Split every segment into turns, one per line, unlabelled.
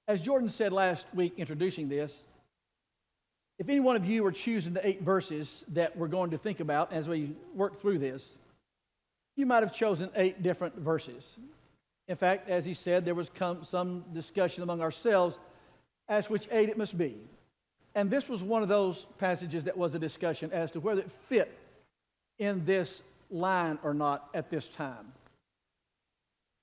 As Jordan said last week introducing this, if any one of you were choosing the 8 verses that we're going to think about as we work through this, you might have chosen 8 different verses. In fact, as he said, there was some discussion among ourselves as which 8 it must be. And this was one of those passages that was a discussion as to whether it fit in this line or not at this time.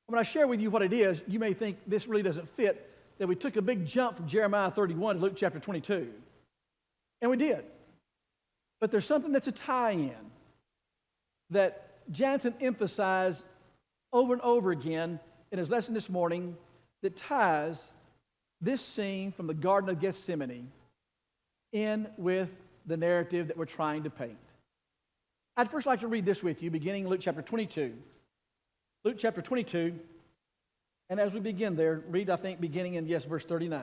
When I share with you what it is, you may think this really doesn't fit, that we took a big jump from Jeremiah 31 to Luke chapter 22. And we did. But there's something that's a tie-in that Jansen emphasized over and over again in his lesson this morning that ties this scene from the Garden of Gethsemane in with the narrative that we're trying to paint. I'd first like to read this with you, beginning Luke chapter 22. Luke chapter 22, and as we begin there, read, I think, beginning in, verse 39.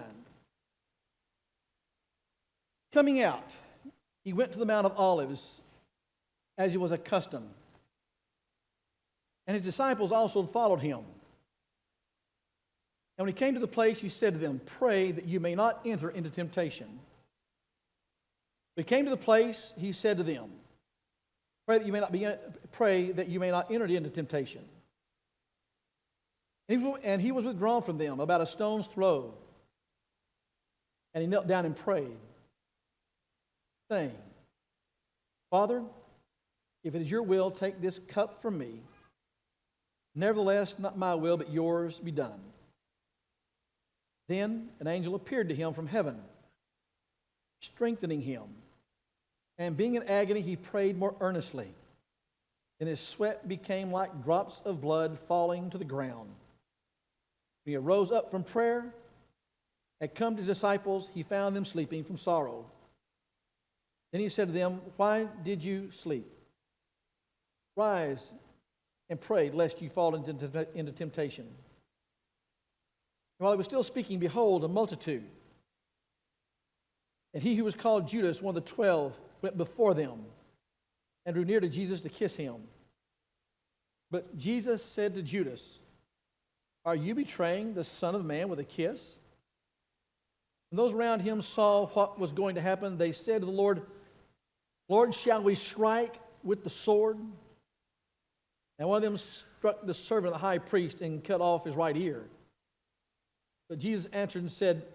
Coming out, he went to the Mount of Olives, as he was accustomed. And his disciples also followed him. And when he came to the place, he said to them, "Pray that you may not enter into temptation." When he came to the place, he said to them, Pray that you may not enter into temptation. And he was withdrawn from them about a stone's throw. And he knelt down and prayed, saying, "Father, if it is your will, take this cup from me. Nevertheless, not my will, but yours be done." Then an angel appeared to him from heaven, strengthening him. And being in agony, he prayed more earnestly. And his sweat became like drops of blood falling to the ground. When he arose up from prayer, had come to his disciples, he found them sleeping from sorrow. Then he said to them, "Why did you sleep? Rise and pray, lest you fall into temptation." And while he was still speaking, behold, a multitude. And he who was called Judas, one of the 12, went before them and drew near to Jesus to kiss him. But Jesus said to Judas, "Are you betraying the Son of Man with a kiss?" When those around him saw what was going to happen, they said to the Lord, "Lord, shall we strike with the sword?" And one of them struck the servant of the high priest and cut off his right ear. But Jesus answered and said,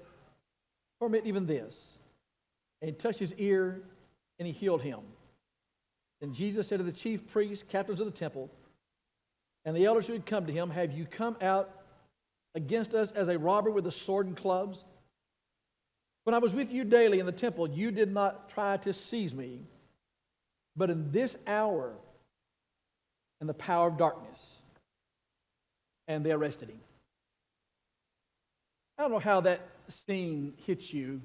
"Permit even this." And he touched his ear, and he healed him. Then Jesus said to the chief priests, captains of the temple, and the elders who had come to him, "Have you come out against us as a robber with a sword and clubs? When I was with you daily in the temple, you did not try to seize me, but in this hour, in the power of darkness." And they arrested him. I don't know how that scene hits you,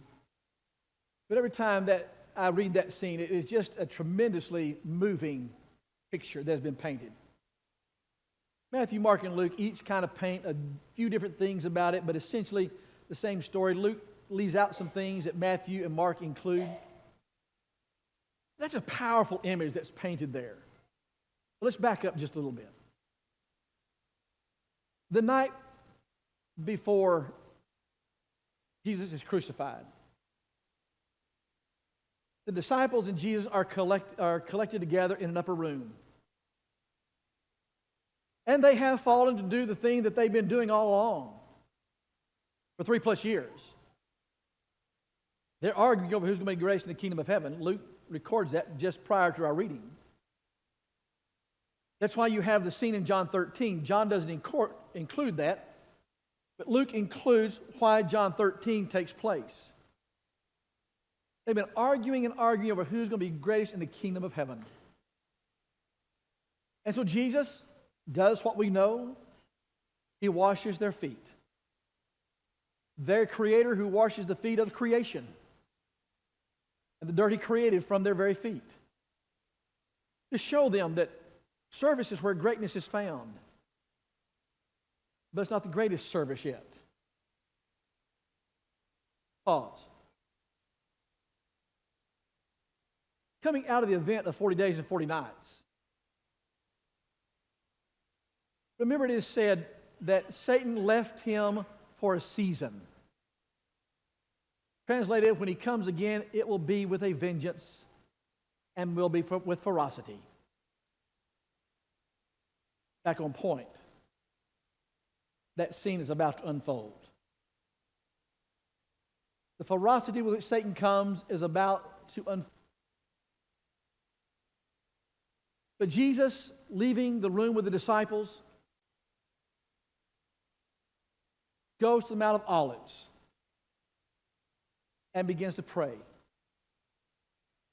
but every time that I read that scene, it is just a tremendously moving picture that has been painted. Matthew, Mark, and Luke each kind of paint a few different things about it, but essentially the same story. Luke leaves out some things that Matthew and Mark include. That's a powerful image that's painted there. Let's back up just a little bit. The night before Jesus is crucified, the disciples and Jesus are collected together in an upper room. And they have fallen to do the thing that they've been doing all along for 3+ years. They're arguing over who's going to be greatest in the kingdom of heaven. Luke records that just prior to our reading. That's why you have the scene in John 13. John doesn't include that, but Luke includes why John 13 takes place. They've been arguing and arguing over who's going to be greatest in the kingdom of heaven. And so Jesus does what we know. He washes their feet. Their Creator who washes the feet of the creation and the dirt He created from their very feet, to show them that service is where greatness is found. But it's not the greatest service yet. Pause. Coming out of the event of 40 days and 40 nights, remember it is said that Satan left him for a season. Translated, when he comes again, it will be with a vengeance and will be with ferocity. Back on point. That scene is about to unfold. The ferocity with which Satan comes is about to unfold. But Jesus, leaving the room with the disciples, goes to the Mount of Olives and begins to pray.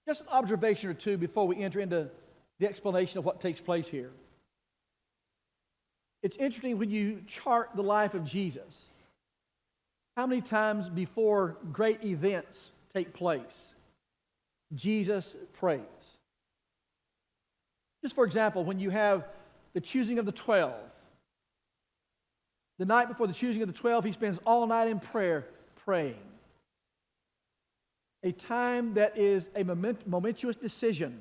Just an observation or two before we enter into the explanation of what takes place here. It's interesting when you chart the life of Jesus, how many times before great events take place, Jesus prays. Just for example, when you have the choosing of the 12, the night before the choosing of the 12, he spends all night in prayer, praying. A time that is a momentous decision,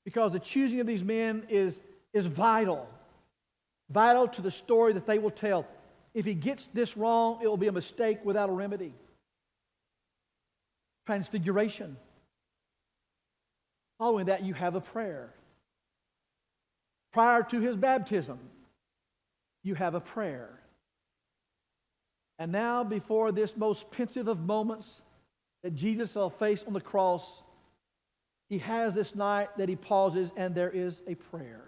because the choosing of these men is vital to the story that they will tell. If he gets this wrong, it will be a mistake without a remedy. Transfiguration. Following that, you have a prayer. Prior to his baptism, you have a prayer. And now, before this most pensive of moments that Jesus will face on the cross, he has this night that he pauses and there is a prayer.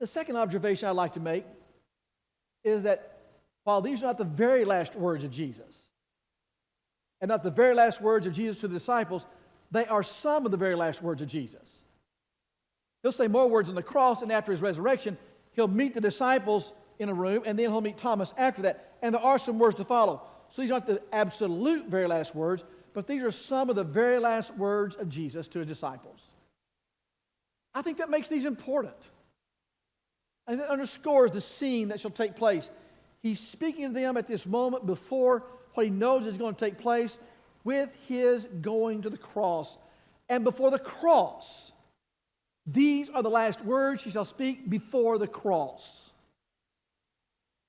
The second observation I'd like to make is that while these are not the very last words of Jesus, and not the very last words of Jesus to the disciples, they are some of the very last words of Jesus. He'll say more words on the cross, and after his resurrection, he'll meet the disciples in a room, and then he'll meet Thomas after that. And there are some words to follow. So these aren't the absolute very last words, but these are some of the very last words of Jesus to his disciples. I think that makes these important. And that underscores the scene that shall take place. He's speaking to them at this moment before what he knows is going to take place with his going to the cross. And before the cross, these are the last words he shall speak before the cross.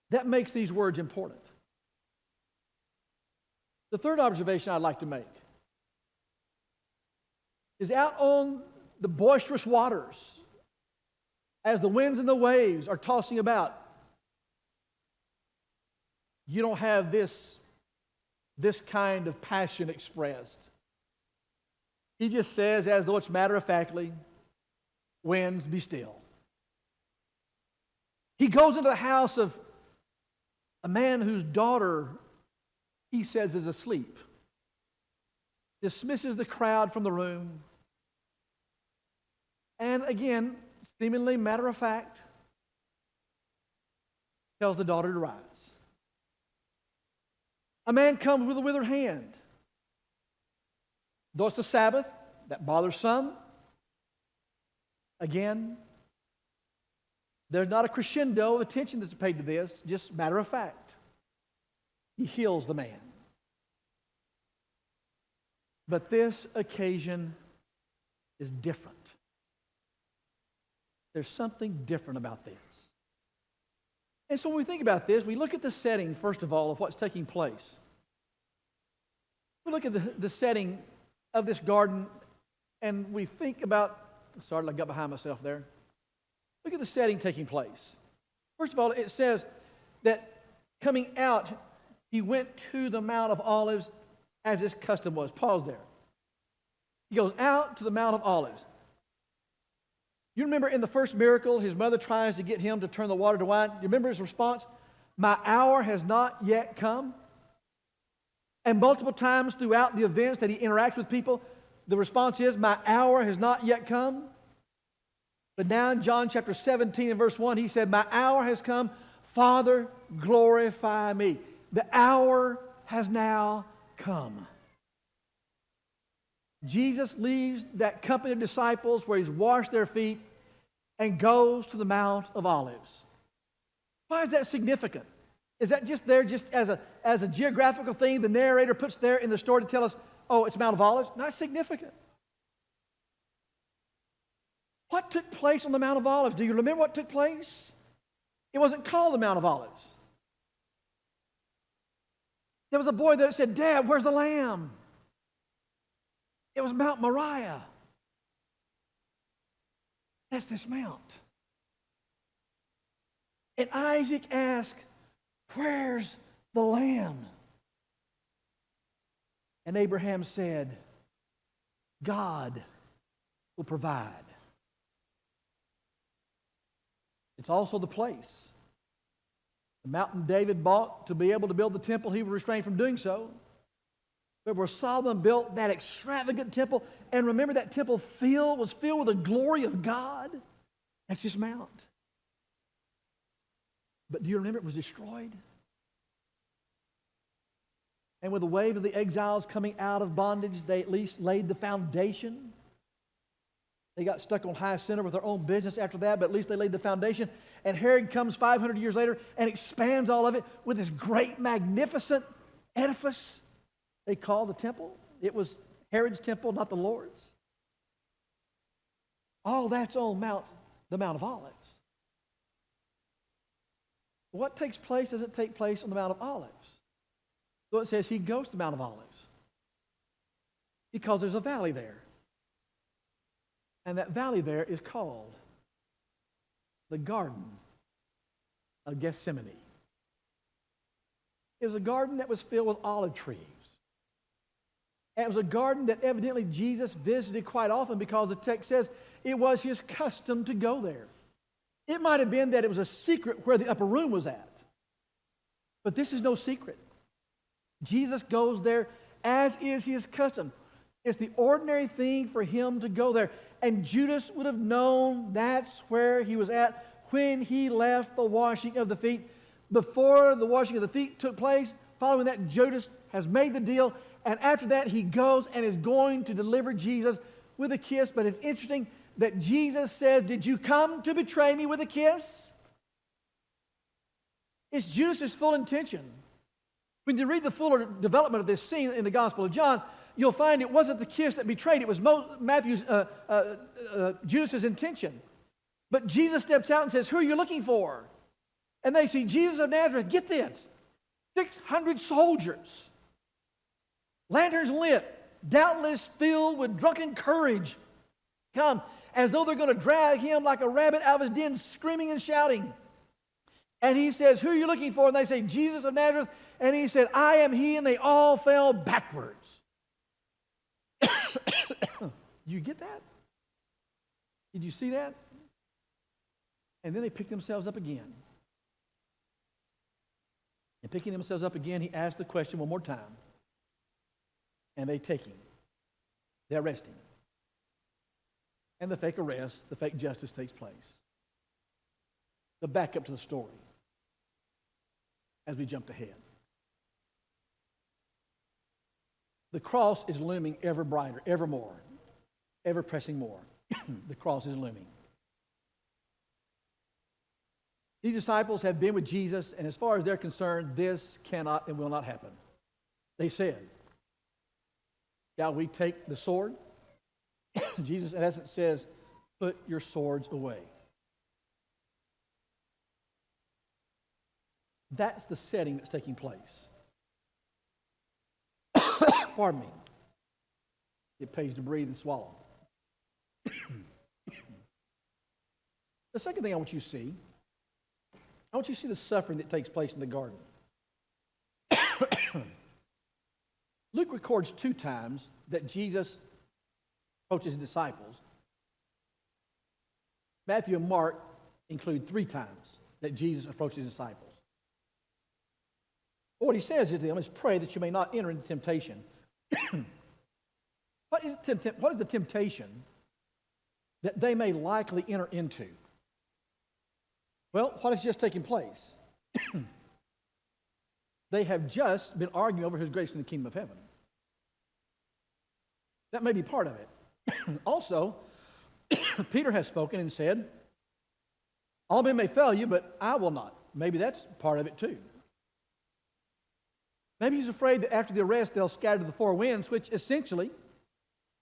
That makes these words important. The third observation I'd like to make is out on the boisterous waters, as the winds and the waves are tossing about, you don't have this kind of passion expressed. He just says, as though it's matter-of-factly, winds, be still. He goes into the house of a man whose daughter, he says, is asleep. Dismisses the crowd from the room. And again, seemingly matter-of-fact, tells the daughter to rise. A man comes with a withered hand. Though it's the Sabbath, that bothers some. Again, there's not a crescendo of attention that's paid to this, just matter of fact. He heals the man. But this occasion is different. There's something different about this. And so when we think about this, we look at the setting, first of all, of what's taking place. We look at the setting of this garden, and we think about, sorry, I got behind myself there. Look at the setting taking place. First of all, it says that coming out, he went to the Mount of Olives as his custom was. Pause there. He goes out to the Mount of Olives. You remember in the first miracle, his mother tries to get him to turn the water to wine. You remember his response? My hour has not yet come. And multiple times throughout the events that he interacts with people, the response is, my hour has not yet come. But now in John chapter 17 and verse 1, he said, my hour has come. Father, glorify me. The hour has now come. Jesus leaves that company of disciples where he's washed their feet and goes to the Mount of Olives. Why is that significant? Is that just there just as a geographical thing the narrator puts there in the story to tell us, oh, it's Mount of Olives? Not significant. What took place on the Mount of Olives? Do you remember what took place? It wasn't called the Mount of Olives. There was a boy that said, Dad, where's the lamb? It was Mount Moriah. That's this mount. And Isaac asked, where's the lamb? And Abraham said, God will provide. It's also the place. The mountain David bought to be able to build the temple, he was restrained from doing so. But where Solomon built that extravagant temple, and remember that temple was filled with the glory of God. That's this mount. But do you remember it was destroyed? And with the wave of the exiles coming out of bondage, they at least laid the foundation. They got stuck on high center with their own business after that, but at least they laid the foundation. And Herod comes 500 years later and expands all of it with this great, magnificent edifice they call the temple. It was Herod's temple, not the Lord's. All that's on the Mount of Olives. What takes place doesn't take place on the Mount of Olives. So it says he goes to the Mount of Olives because there's a valley there. And that valley there is called the Garden of Gethsemane. It was a garden that was filled with olive trees. And it was a garden that evidently Jesus visited quite often because the text says it was his custom to go there. It might have been that it was a secret where the upper room was at. But this is no secret. Jesus goes there as is his custom. It's the ordinary thing for him to go there. And Judas would have known that's where he was at when he left the washing of the feet. Before the washing of the feet took place, following that, Judas has made the deal. And after that, he goes and is going to deliver Jesus with a kiss. But it's interesting that Jesus says, did you come to betray me with a kiss? It's Judas's full intention. When you read the fuller development of this scene in the Gospel of John, you'll find it wasn't the kiss that betrayed. It was Judas's intention. But Jesus steps out and says, who are you looking for? And they see Jesus of Nazareth. Get this. 600 soldiers. Lanterns lit. Doubtless filled with drunken courage. Come, as though they're going to drag him like a rabbit out of his den, screaming and shouting. And he says, who are you looking for? And they say, Jesus of Nazareth. And he said, I am he. And they all fell backwards. You get that? Did you see that? And then they picked themselves up again. And picking themselves up again, he asked the question one more time. And they take him. They arrest him. And the fake arrest, the fake justice takes place. The backup to the story as we jumped ahead. The cross is looming ever brighter, ever more, ever pressing more. The cross is looming. These disciples have been with Jesus, and as far as they're concerned, this cannot and will not happen. They said, shall we take the sword? Jesus, in essence, says, put your swords away. That's the setting that's taking place. Pardon me. It pays to breathe and swallow. The second thing I want you to see, I want you to see the suffering that takes place in the garden. Luke records 2 times that Jesus approaches his disciples. Matthew and Mark include 3 times that Jesus approaches his disciples. What he says to them is, pray that you may not enter into temptation. What is the temptation that they may likely enter into? Well, what has just taken place? They have just been arguing over who's greatest in the kingdom of heaven. That may be part of it. Also, Peter has spoken and said, all men may fail you, but I will not. Maybe that's part of it too. Maybe he's afraid that after the arrest they'll scatter to the 4 winds, which essentially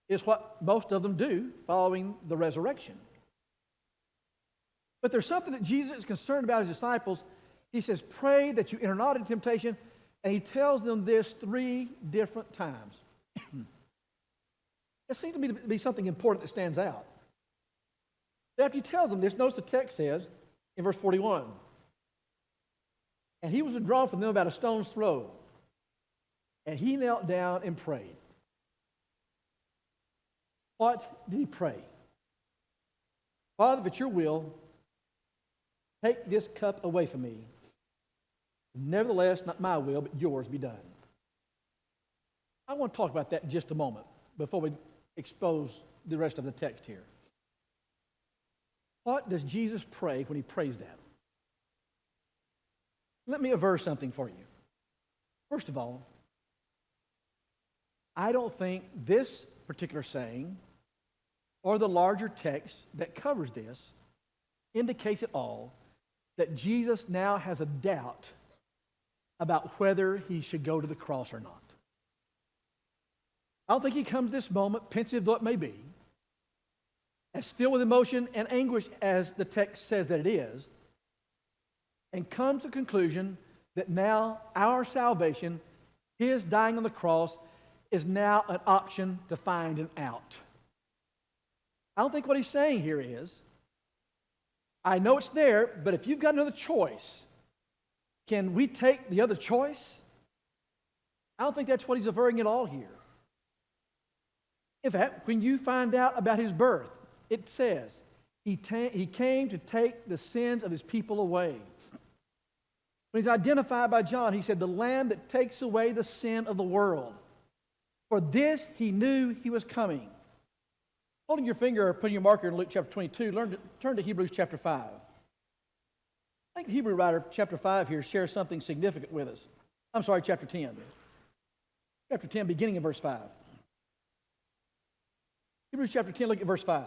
is what most of them do following the resurrection. But there's something that Jesus is concerned about his disciples. He says, pray that you enter not into temptation. And he tells them this 3 different times. It seems to me to be something important that stands out. But after he tells them this, notice the text says in verse 41, and he was withdrawn from them about a stone's throw, and he knelt down and prayed. What did he pray? Father, if it's your will, take this cup away from me. Nevertheless, not my will, but yours be done. I want to talk about that in just a moment before we expose the rest of the text here. What does Jesus pray when he prays that? Let me aver something for you. First of all, I don't think this particular saying or the larger text that covers this indicates at all that Jesus now has a doubt about whether he should go to the cross or not. I don't think he comes to this moment, pensive though it may be, as filled with emotion and anguish as the text says that it is, and comes to the conclusion that now our salvation, his dying on the cross, is now an option to find an out. I don't think what he's saying here is, I know it's there, but if you've got another choice, can we take the other choice? I don't think that's what he's averring at all here. In fact, when you find out about his birth, it says he came to take the sins of his people away. When he's identified by John, he said, the Lamb that takes away the sin of the world. For this he knew he was coming. Holding your finger or putting your marker in Luke chapter 22, turn to Hebrews chapter 5. I think the Hebrew writer of chapter 5 here shares something significant with us. I'm sorry, chapter 10. Chapter 10, beginning in verse 5. Hebrews chapter 10, look at verse 5.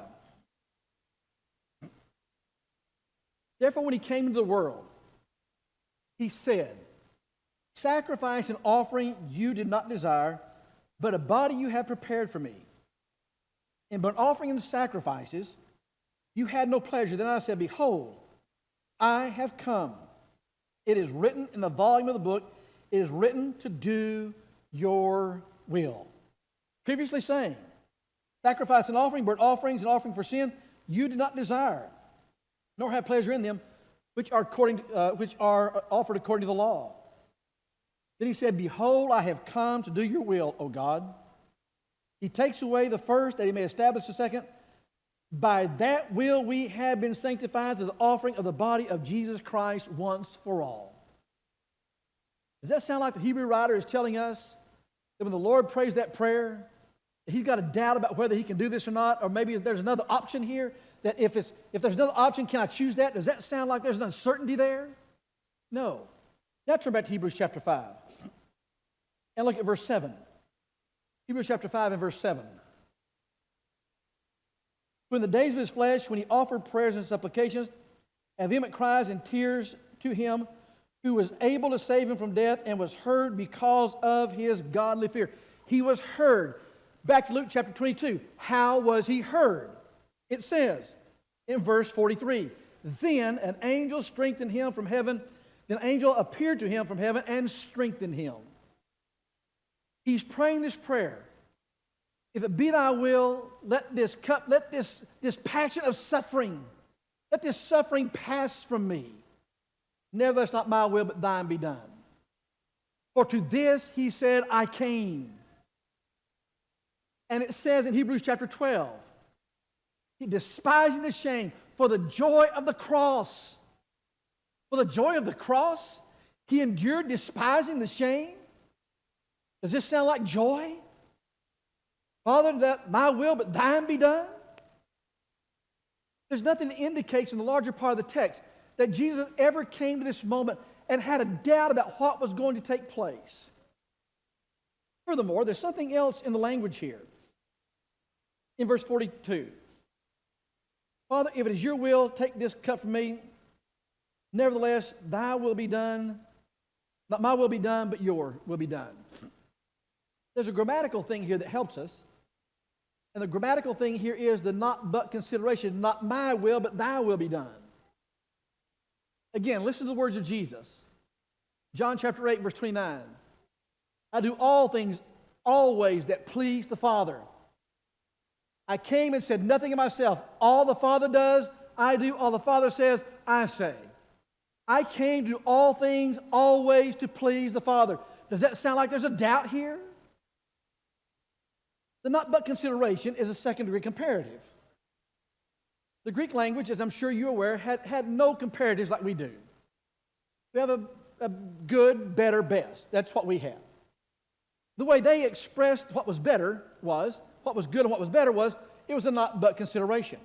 Therefore, when he came into the world, he said, sacrifice and offering you did not desire, but a body you have prepared for me. In burnt offering and sacrifices, you had no pleasure. Then I said, behold, I have come. It is written in the volume of the book, it is written to do your will. Previously saying, sacrifice and offering, burnt offerings and offering for sin, you did not desire, nor have pleasure in them, which are offered according to the law. Then he said, behold, I have come to do your will, O God. He takes away the first, that he may establish the second. By that will we have been sanctified through the offering of the body of Jesus Christ once for all. Does that sound like the Hebrew writer is telling us that when the Lord prays that prayer, he's got a doubt about whether he can do this or not, or maybe there's another option here, that if there's another option, can I choose that? Does that sound like there's an uncertainty there? No. Now turn back to Hebrews chapter 5 and look at verse 7. Hebrews chapter 5 and verse 7. When the days of his flesh, when he offered prayers and supplications, and vehement cries and tears to him who was able to save him from death, and was heard because of his godly fear. He was heard. Back to Luke chapter 22. How was he heard? It says in verse 43, then an angel strengthened him from heaven. Then an angel appeared to him from heaven and strengthened him. He's praying this prayer. If it be thy will, let this cup, let this passion of suffering, let this suffering pass from me. Nevertheless, not my will, but thine be done. For to this he said, I came. And it says in Hebrews chapter 12, he despising the shame for the joy of the cross. For the joy of the cross, he endured despising the shame. Does this sound like joy? Father, that my will, but thine be done? There's nothing that indicates in the larger part of the text that Jesus ever came to this moment and had a doubt about what was going to take place. Furthermore, there's something else in the language here. In verse 42, Father, if it is your will, take this cup from me. Nevertheless, thy will be done. Not my will be done, but your will be done. There's a grammatical thing here that helps us. And the grammatical thing here is the not but consideration. Not my will, but thy will be done. Again, listen to the words of Jesus. John chapter 8, verse 29. I do all things always that please the Father. I came and said nothing of myself. All the Father does, I do. All the Father says, I say. I came to do all things always to please the Father. Does that sound like there's a doubt here? The not but consideration is a second-degree comparative. The Greek language, as I'm sure you're aware, had no comparatives like we do. We have a good, better, best. That's what we have. The way they expressed what was better was, what was good and what was better was, it was a not but consideration.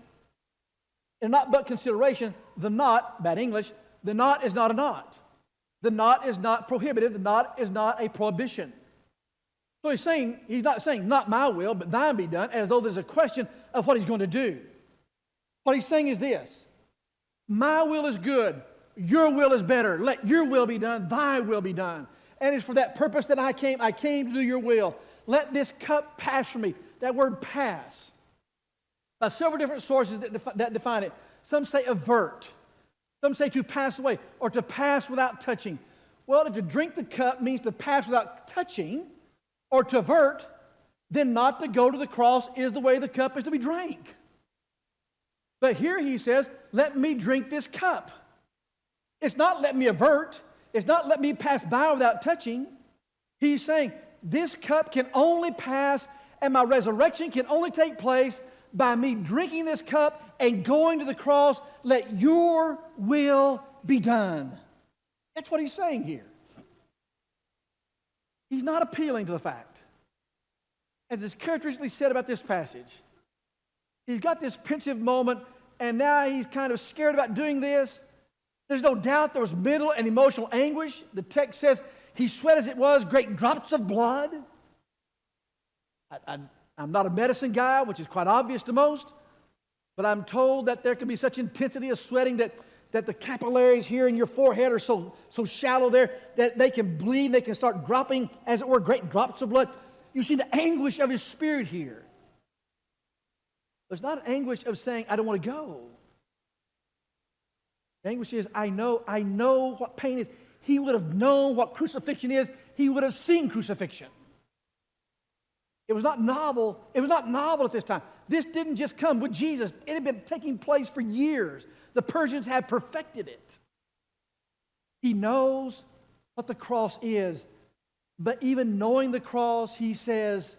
In not but consideration, the not, bad English, the not is not a not. The not is not prohibitive. The not is not a prohibition. So he's not saying, not my will, but thine be done, as though there's a question of what he's going to do. What he's saying is this: my will is good, your will is better. Let your will be done, thy will be done. And it's for that purpose that I came to do your will. Let this cup pass from me. That word pass, by several different sources that define it. Some say avert. Some say to pass away, or to pass without touching. Well, if to drink the cup means to pass without touching, or to avert, then not to go to the cross is the way the cup is to be drank. But here he says, let me drink this cup. It's not let me avert. It's not let me pass by without touching. He's saying, this cup can only pass, and my resurrection can only take place by me drinking this cup and going to the cross. Let your will be done. That's what he's saying here. He's not appealing to the fact, as is characteristically said about this passage. He's got this pensive moment, and now he's kind of scared about doing this. There's no doubt there was mental and emotional anguish. The text says he sweat as it was, great drops of blood. I'm not a medicine guy, which is quite obvious to most, but I'm told that there can be such intensity of sweating that the capillaries here in your forehead are so shallow there that they can bleed, they can start dropping, as it were, great drops of blood. You see the anguish of his spirit here. There's not an anguish of saying, I don't want to go. The anguish is, I know what pain is. He would have known what crucifixion is. He would have seen crucifixion. It was not novel. It was not novel at this time. This didn't just come with Jesus. It had been taking place for years. The Persians had perfected it. He knows what the cross is. But even knowing the cross, he says,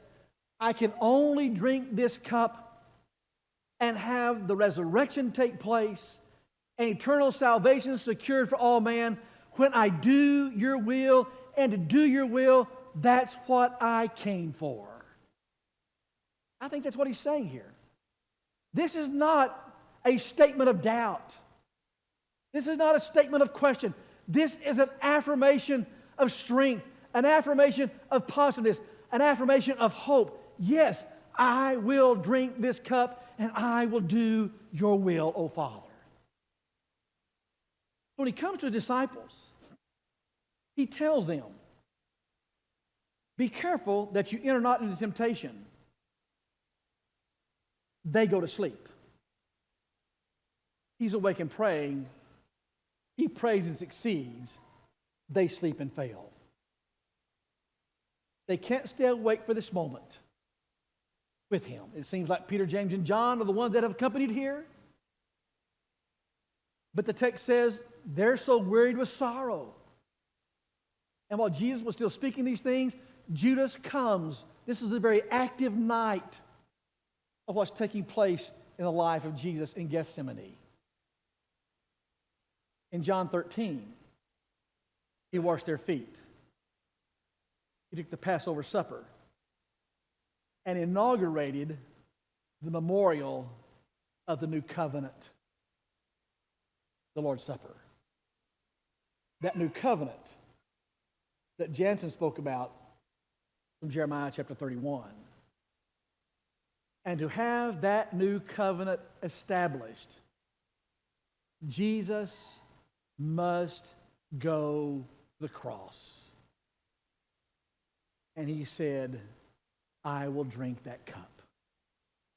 I can only drink this cup and have the resurrection take place and eternal salvation secured for all man when I do your will, and to do your will, that's what I came for. I think that's what he's saying here. This is not a statement of doubt. This is not a statement of question. This is an affirmation of strength, an affirmation of positiveness, an affirmation of hope. Yes, I will drink this cup and I will do your will, O Father. When he comes to the disciples, he tells them, be careful that you enter not into temptation. They go to sleep. He's awake and praying. He prays and succeeds. They sleep and fail. They can't stay awake for this moment with him. It seems like Peter, James, and John are the ones that have accompanied here. But the text says they're so wearied with sorrow. And while Jesus was still speaking these things, Judas comes. This is a very active night of what's taking place in the life of Jesus in Gethsemane. In John 13, he washed their feet. He took the Passover supper and inaugurated the memorial of the new covenant, the Lord's Supper. That new covenant that Jenkins spoke about from Jeremiah chapter 31. And to have that new covenant established, Jesus must go to the cross. And he said, I will drink that cup.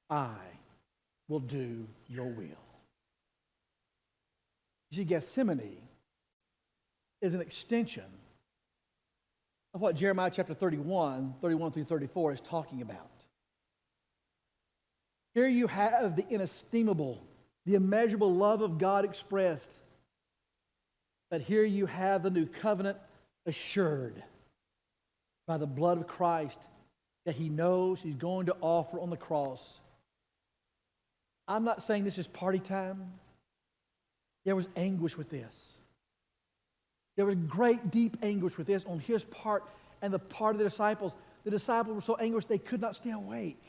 I will do your will. You see, Gethsemane is an extension of what Jeremiah chapter 31 through 34 is talking about. Here you have the inestimable, the immeasurable love of God expressed. But here you have the new covenant assured by the blood of Christ that He knows He's going to offer on the cross. I'm not saying this is party time. There was anguish with this. There was great, deep anguish with this on His part and the part of the disciples. The disciples were so anguished they could not stay awake.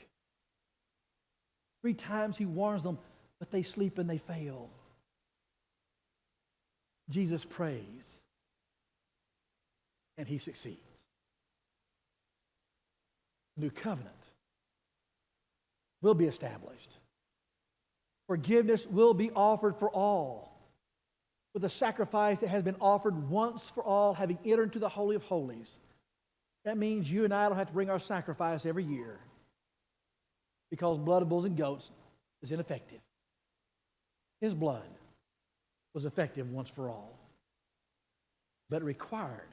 3 times He warns them, but they sleep and they fail. Jesus prays, and He succeeds. New covenant will be established. Forgiveness will be offered for all, with a sacrifice that has been offered once for all, having entered into the Holy of Holies. That means you and I don't have to bring our sacrifice every year, because blood of bulls and goats is ineffective. His blood was effective once for all, but it required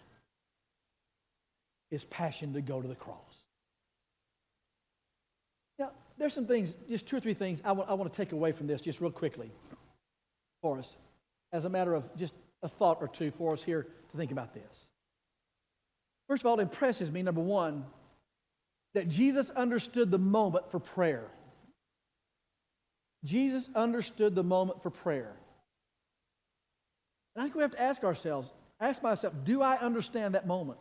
His passion to go to the cross. Now, there's some things, just 2 or 3 things I want to take away from this just real quickly for us, as a matter of just a thought or 2 for us here to think about this. First of all, it impresses me, number 1, that Jesus understood the moment for prayer. Jesus understood the moment for prayer. And I think we have to ask myself, do I understand that moment?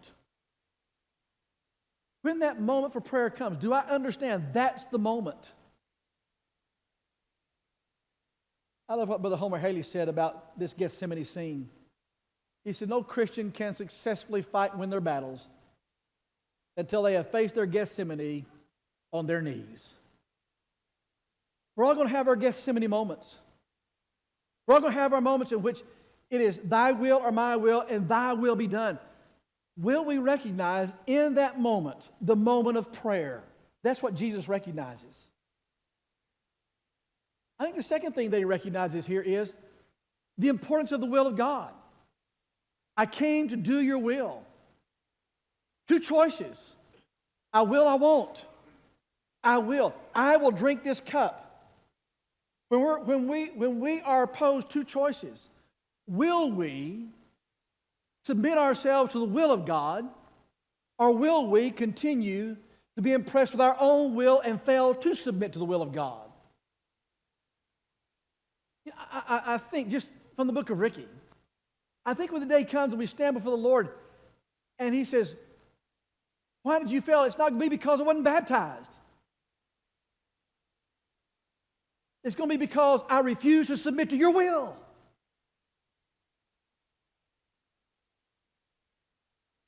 When that moment for prayer comes, do I understand that's the moment? I love what Brother Homer Haley said about this Gethsemane scene. He said, no Christian can successfully fight and win their battles until they have faced their Gethsemane on their knees. We're all going to have our Gethsemane moments. We're all going to have our moments in which it is thy will or my will, and thy will be done. Will we recognize in that moment, the moment of prayer? That's what Jesus recognizes. I think the second thing that He recognizes here is the importance of the will of God. I came to do your will. 2 choices. I will, I won't. I will. I will drink this cup. When we are posed 2 choices, will we submit ourselves to the will of God, or will we continue to be impressed with our own will and fail to submit to the will of God? I think, just from the book of Rickie, I think when the day comes and we stand before the Lord and He says, why did you fail? It's not going to be because I wasn't baptized. It's going to be because I refuse to submit to your will.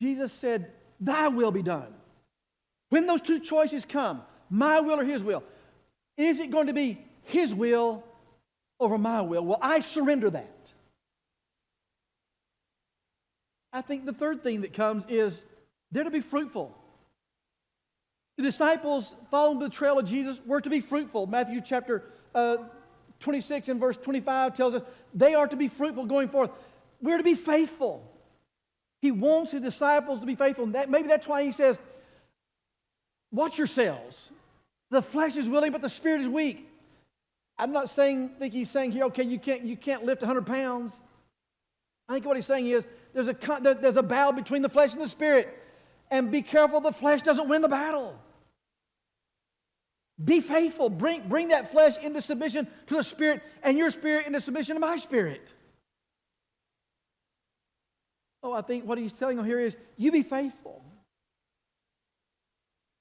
Jesus said, thy will be done. When those 2 choices come, my will or His will, is it going to be His will over my will? Will I surrender that? I think the third thing that comes is they're to be fruitful. The disciples following the trail of Jesus were to be fruitful. Matthew chapter 26 and verse 25 tells us they are to be fruitful going forth. We're to be faithful. He wants His disciples to be faithful. And maybe that's why He says, watch yourselves. The flesh is willing, but the spirit is weak. I'm not think He's saying here, okay, you can't lift 100 pounds. I think what He's saying is there's a battle between the flesh and the spirit. And be careful the flesh doesn't win the battle. Be faithful. Bring that flesh into submission to the Spirit, and your spirit into submission to my spirit. Oh, I think what He's telling them here is, you be faithful.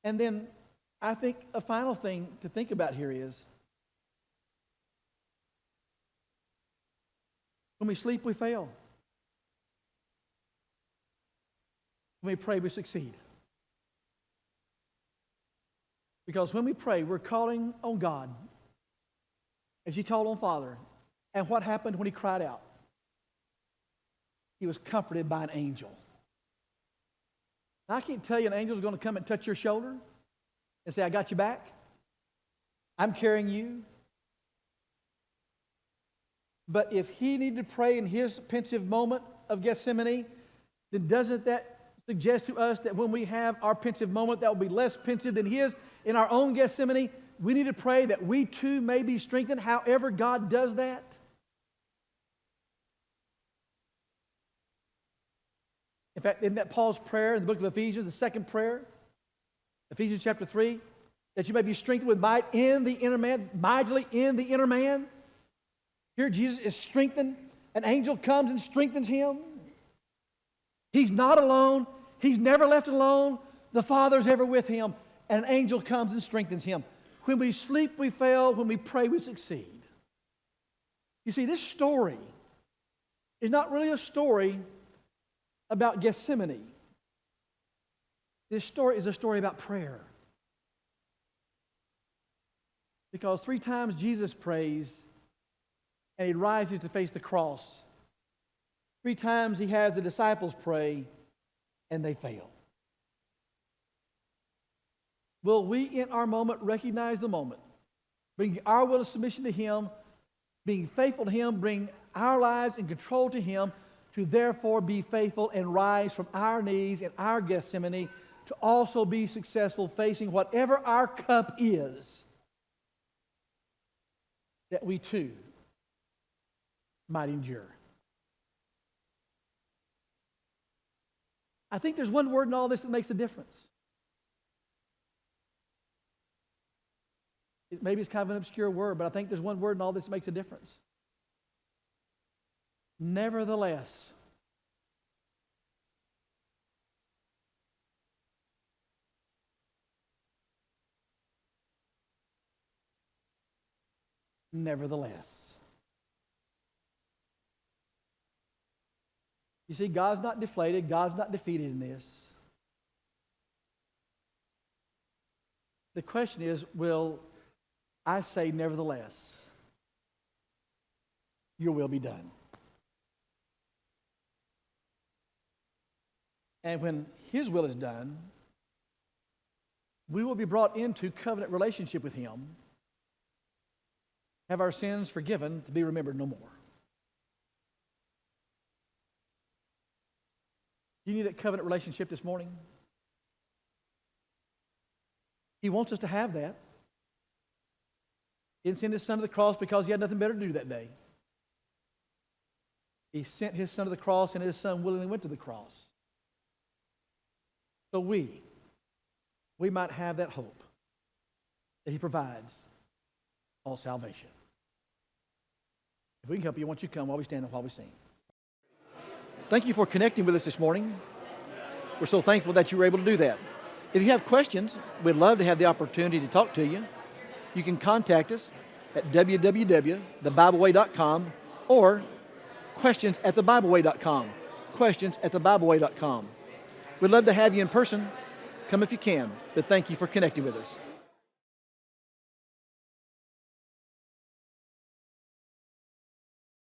And then I think a final thing to think about here is, when we sleep, we fail. When we pray, we succeed. Because when we pray, we're calling on God as He called on Father. And what happened when He cried out? He was comforted by an angel. Now, I can't tell you an angel is going to come and touch your shoulder and say, I got you back. I'm carrying you. But if He needed to pray in His pensive moment of Gethsemane, then doesn't that suggests to us that when we have our pensive moment, that will be less pensive than his in our own Gethsemane. We need to pray that we too may be strengthened, however God does that. In fact, isn't that Paul's prayer in the book of Ephesians, the second prayer? Ephesians chapter 3, that you may be strengthened with might in the inner man, mightily in the inner man. Here Jesus is strengthened. An angel comes and strengthens him. He's not alone. He's never left alone. The Father's ever with him. And an angel comes and strengthens him. When we sleep, we fail. When we pray, we succeed. You see, this story is not really a story about Gethsemane. This story is a story about prayer. Because 3 times Jesus prays and he rises to face the cross. 3 times he has the disciples pray and they fail. Will we in our moment recognize the moment, bring our will of submission to him, being faithful to him, bring our lives in control to him, to therefore be faithful and rise from our knees in our Gethsemane to also be successful facing whatever our cup is, that we too might endure. I think there's one word in all this that makes a difference. Maybe it's kind of an obscure word, but I think there's one word in all this that makes a difference. Nevertheless. Nevertheless. You see, God's not deflated. God's not defeated in this. The question is, will I say, nevertheless, your will be done? And when his will is done, we will be brought into covenant relationship with him, have our sins forgiven, to be remembered no more. Do you need that covenant relationship this morning? He wants us to have that. He didn't send his son to the cross because he had nothing better to do that day. He sent his son to the cross, and his son willingly went to the cross. So we might have that hope that he provides, all salvation. If we can help you, I want you to come while we stand and while we sing. Thank you for connecting with us this morning. We're so thankful that you were able to do that. If you have questions, we'd love to have the opportunity to talk to you. You can contact us at www.thebibleway.com or questions@thebibleway.com. Questions@thebibleway.com. We'd love to have you in person. Come if you can. But thank you for connecting with us.